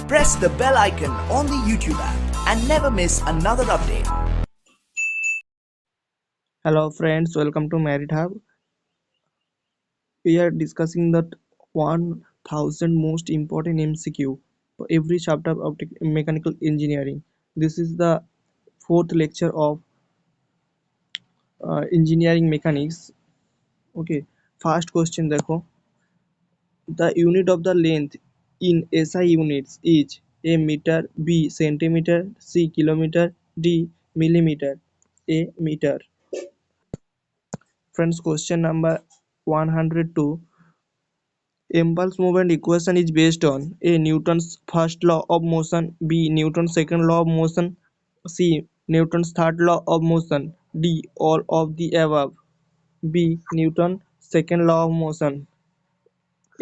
Press the bell icon on the YouTube app and never miss another update. Hello friends, welcome to Merit Hub. We are discussing the 1000 most important MCQ for every chapter of mechanical engineering. This is the fourth lecture of engineering mechanics. Okay, first question देखो. The unit of the length in SI units is A meter, B centimeter, C kilometer, D millimeter. A meter. Friends, question number 102. Impulse movement equation is based on A. Newton's first law of motion, B. Newton's second law of motion, C. Newton's third law of motion, D. All of the above. B. Newton's second law of motion.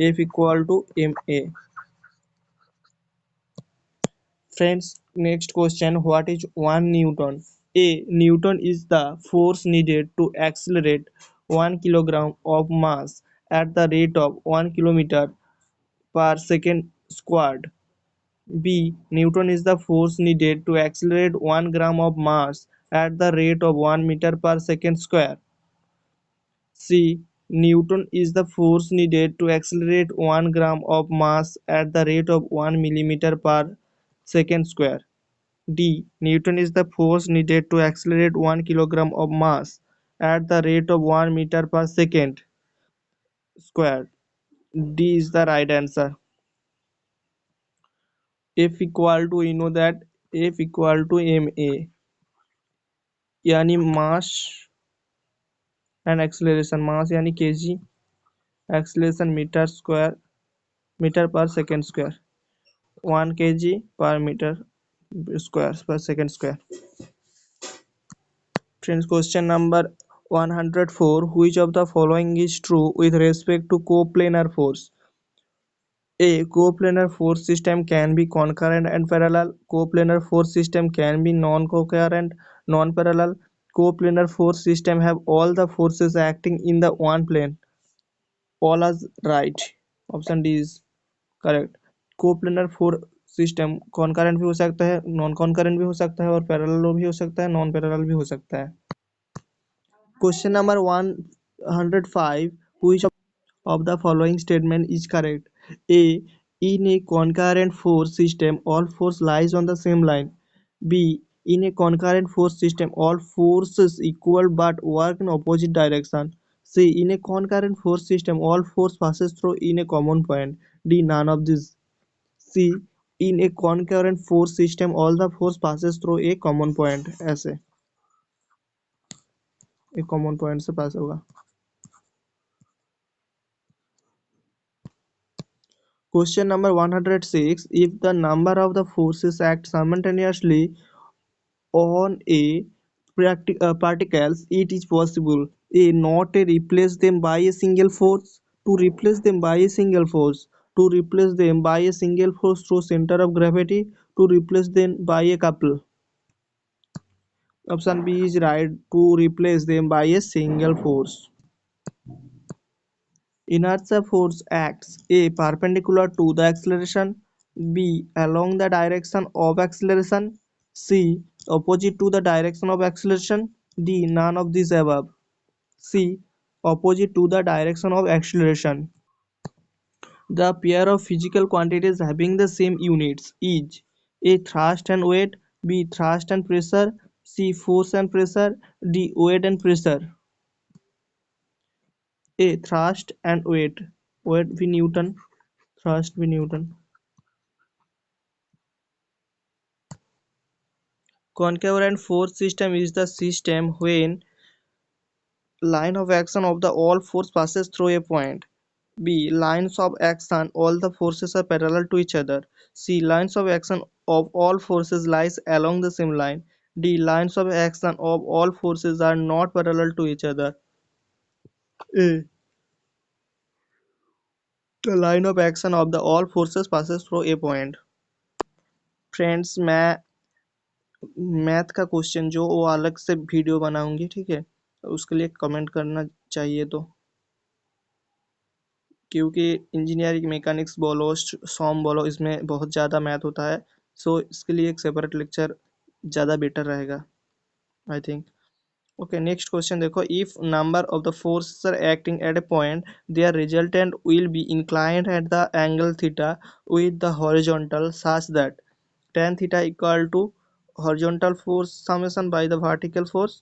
F equal to ma. Friends, next question. What is 1 Newton? A. Newton is the force needed to accelerate 1 kilogram of mass at the rate of 1 kilometer per second squared. B. Newton is the force needed to accelerate 1 gram of mass at the rate of 1 meter per second square. C. Newton is the force needed to accelerate 1 gram of mass at the rate of 1 millimeter per second square. D. Newton is the force needed to accelerate 1 kilogram of mass at the rate of 1 meter per second square. D is the right answer. F equal to, you know that F equal to ma, यानी mass and acceleration. Mass यानी kg, acceleration metre पर second square. 1 kg per meter square per second square. Friends, question number 104. Which of the following is true with respect to coplanar force? A. Coplanar force system can be concurrent and parallel. Coplanar force system can be non-concurrent, non-parallel. Coplanar force system have all the forces acting in the one plane. All are right. Option D is correct. Coplanar four system concurrent भी हो सकता है, non concurrent भी हो सकता है और parallel भी हो सकता है, नॉन पैरेलल भी हो सकता है. Question number 105. Which of the following statement is correct? A. In a concurrent force system, all force lies on the same line. B. In a concurrent force system, all forces equal but work in opposite direction. C. In a concurrent force system, all force passes through in a common point. D. None of these. C. In a concurrent force system, all the force passes through a common point. ऐसे एक common point से pass होगा. Question number 106. If the number of the forces act simultaneously on a particles, it is possible A. Not to replace them by a single force, to replace them by a single force, to replace them by a single force through center of gravity, to replace them by a couple. Option B is right, to replace them by a single force. Inertia force acts A. Perpendicular to the acceleration, B. Along the direction of acceleration, C. Opposite to the direction of acceleration, D. None of these above. C. Opposite to the direction of acceleration. The pair of physical quantities having the same units is A. Thrust and weight, B. Thrust and pressure, C. Force and pressure, D. Weight and pressure. A. Thrust and weight. Weight v Newton, thrust v Newton. Concurrent force system is the system when line of action of the all force passes through a point. B. Lines of action all the forces are parallel to each other. C. Lines of action of all forces lies along the same line. D. Lines of action of all forces are not parallel to each other. A. The line of action of the all forces passes through a point. Friends, मैं math का question जो वो अलग से video बनाऊंगी, ठीक है? उसके लिए कमेंट करना चाहिए तो क्योंकि इंजीनियरिंग मैकेनिक्स बोलो सॉम बोलो इसमें बहुत ज़्यादा मैथ होता है, सो इसके लिए एक सेपरेट लेक्चर ज़्यादा बेटर रहेगा I think. Okay, next question देखो, if number of the forces are acting at a point, their resultant will be inclined at the angle theta with the horizontal such that tan theta equal to horizontal force summation by the vertical force,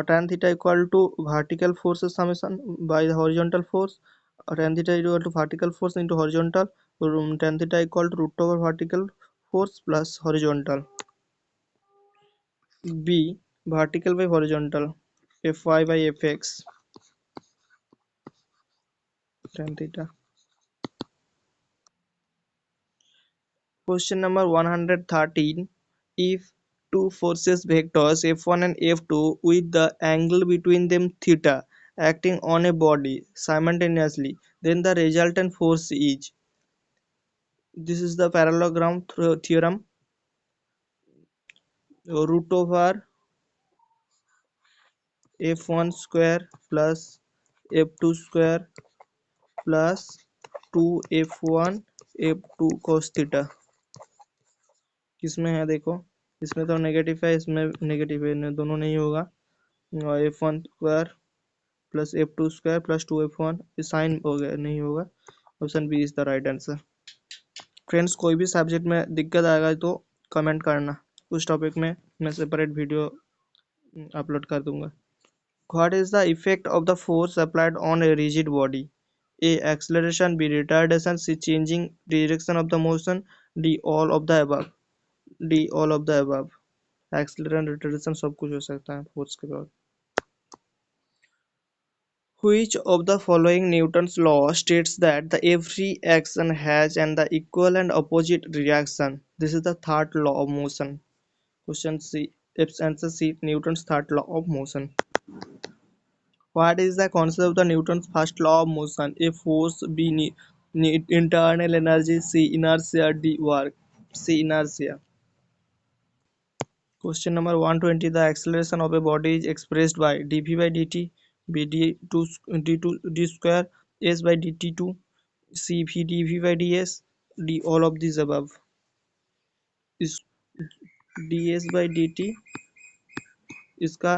tan theta equal to vertical forces summation by the horizontal force, tan theta equal to vertical force into horizontal, tan theta equal to root over vertical force plus horizontal. B, vertical by horizontal, Fy by Fx, tan theta. Question number 113. If two forces vectors F1 and F2 with the angle between them theta acting on a body simultaneously, then the resultant force is. This is the parallelogram theorem. Root over F1 square plus F2 square plus 2 F1 F2 cos theta. किसमें है देखो, इसमें तो negative है, इसमें negative है, दोनों नहीं होगा। F1 square plus F2 square plus 2F1, ये साइन हो गया, नहीं होगा। Option B is the right answer. Friends, कोई भी सब्जेक्ट में दिक्कत आएगा तो कमेंट करना, उस टॉपिक में मैं सेपरेट वीडियो अपलोड कर दूंगा। What is the effect of the force applied on a rigid body? A acceleration, B retardation, C changing direction of the motion, D all of the above. D all of the above. Acceleration retardation सब कुछ हो सकता है force के बाद। Which of the following Newton's law states that the every action has and the equal and opposite reaction? This is the third law of motion. Question C. Answer C. Newton's third law of motion. What is the concept of the Newton's first law of motion? A force, B internal energy, C inertia, D work. C inertia. Question number 120. The acceleration of a body is expressed by dv by dt, b d square, s by dt2, c v dv by ds, d all of these above. इस ds by dt इसका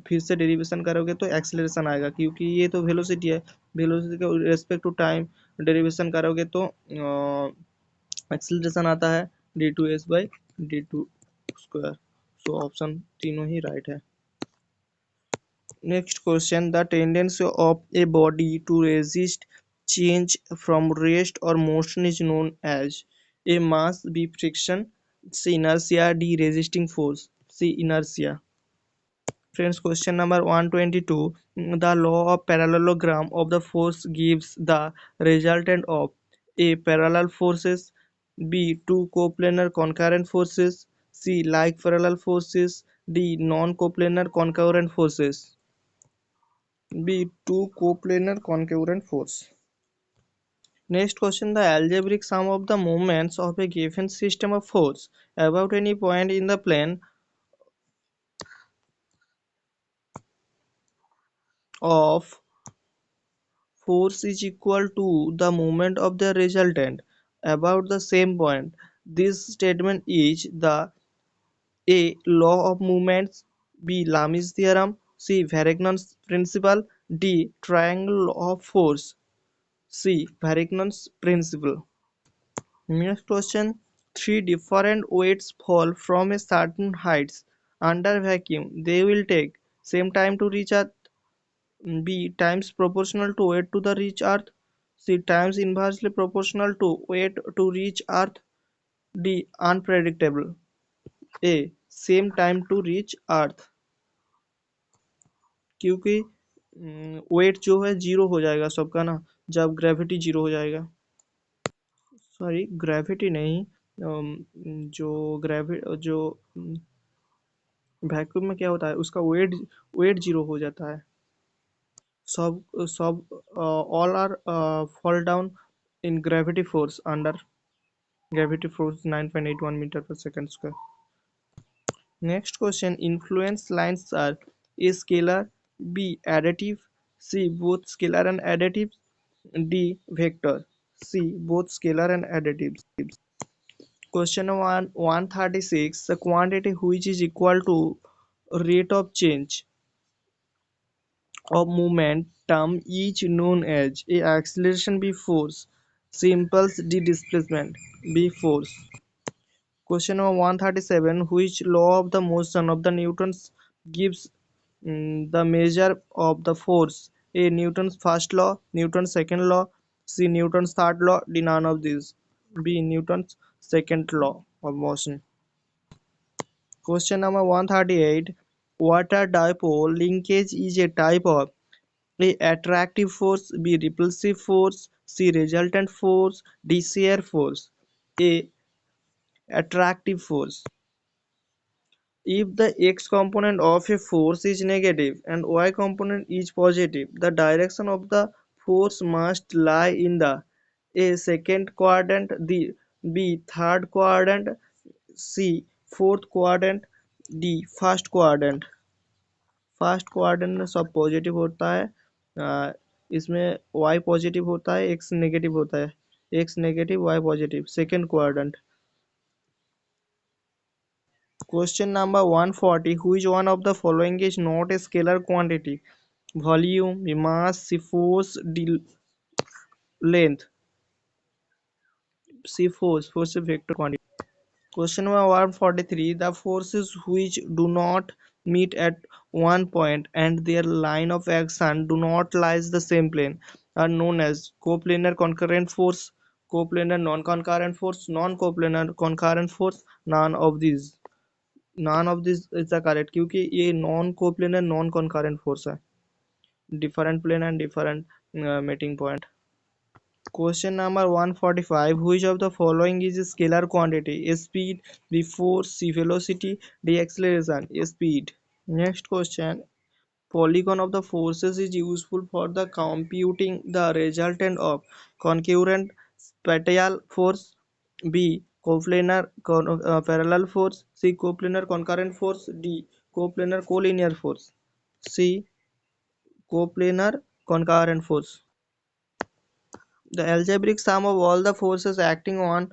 फिर से derivation करोगे तो acceleration आएगा, क्योंकि ये तो वेलोसिटी है, वेलोसिटी के रेस्पेक्ट टू टाइम डेरिवेशन करोगे तो एक्सेलरेशन आता है d2s by d2 square. So option तीनों ही राइट है। Next question, the tendency of a body to resist change from rest or motion is known as a mass, b friction, c inertia, d resisting force, c inertia. Friends, question number 122. The law of parallelogram of the force gives the resultant of A. Parallel forces, B. Two coplanar concurrent forces, C. Like parallel forces, D. Non-coplanar concurrent forces. B. Two coplanar concurrent force. Next question, the algebraic sum of the moments of a given system of force about any point in the plane of force is equal to the moment of the resultant about the same point. This statement is the A. Law of movements, B. Lami's theorem, C. Varignon's principle, D. Triangle law of force, C. Varignon's principle. Next question, three different weights fall from a certain heights under vacuum. They will take same time to reach Earth. B times proportional to weight to the reach Earth. C times inversely proportional to weight to reach Earth. D unpredictable. A same time to reach Earth, क्योंकि wait जो है zero हो जाएगा सबका ना, जब gravity zero हो जाएगा। सॉरी, ग्रेविटी नहीं, जो वैक्यूम में क्या होता है, उसका वेट जीरो हो जाता है। सब सब all are fall down in gravity force under gravity force 9.81 meter per second square. Next question, influence lines are A scalar, B additive, C both scalar and additive, D. Vector. C. Both scalar and additives. Question 136. The quantity which is equal to rate of change of momentum is known as A. Acceleration, B. Force, C. Impulse, D. Displacement, B. Force. Question number 137. Which law of the motion of the Newton's gives the measure of the force? A. Newton's first law, Newton's second law, C. Newton's third law, D. None of these. B. Newton's second law of motion. Question number 138. Water dipole linkage is a type of A. Attractive force, B. Repulsive force, C. Resultant force, D. Shear force. A. Attractive force. If the x component of a force is negative and y component is positive, the direction of the force must lie in the A. Second quadrant, B. Third quadrant, C. Fourth quadrant, D. First quadrant. First quadrant में सब positive होता है, इसमें y positive होता है, x negative होता है, x negative y positive, second quadrant. Question number 140. Which one of the following is not a scalar quantity? Volume, mass, force, length. Force is vector quantity. Question number 143. The forces which do not meet at one point and their line of action do not lies the same plane are known as coplanar concurrent force, coplanar non-concurrent force, non-coplanar concurrent force. None of this is the correct, क्योंकि ये non coplanar non concurrent force है, different plane and different meeting point. Question number 145. Which of the following is a scalar quantity? A. Speed, B. Force, C. Velocity, D. Acceleration. A. Speed. Next question. Polygon of the forces is useful for the computing the resultant of concurrent spatial force, B. Coplanar parallel force, C. Coplanar concurrent force, D. Coplanar collinear force. C. Coplanar concurrent force. The algebraic sum of all the forces acting on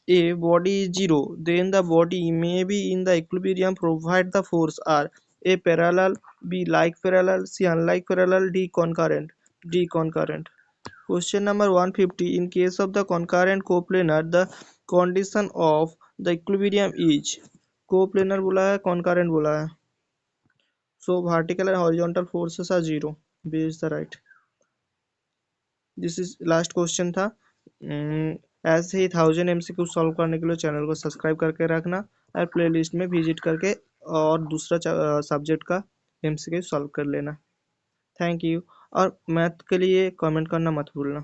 a body is zero. Then the body may be in the equilibrium provided the forces are A. Parallel, B. Like parallel, C. Unlike parallel, D. Concurrent. D. Concurrent. Question number 150. In case of the concurrent coplanar, the condition of the equilibrium is coplanar बोला है, concurrent बोला है. So vertical and horizontal forces are zero. B is the right. This is last question था. ऐसे ही 1000 MCQ solve करने के लिए channel को सब्सक्राइब करके रखना और प्लेलिस्ट में विजिट करके और दूसरा सब्जेक्ट का MCQ सॉल्व कर लेना. Thank you. और मैथ के लिए कमेंट करना मत भूलना.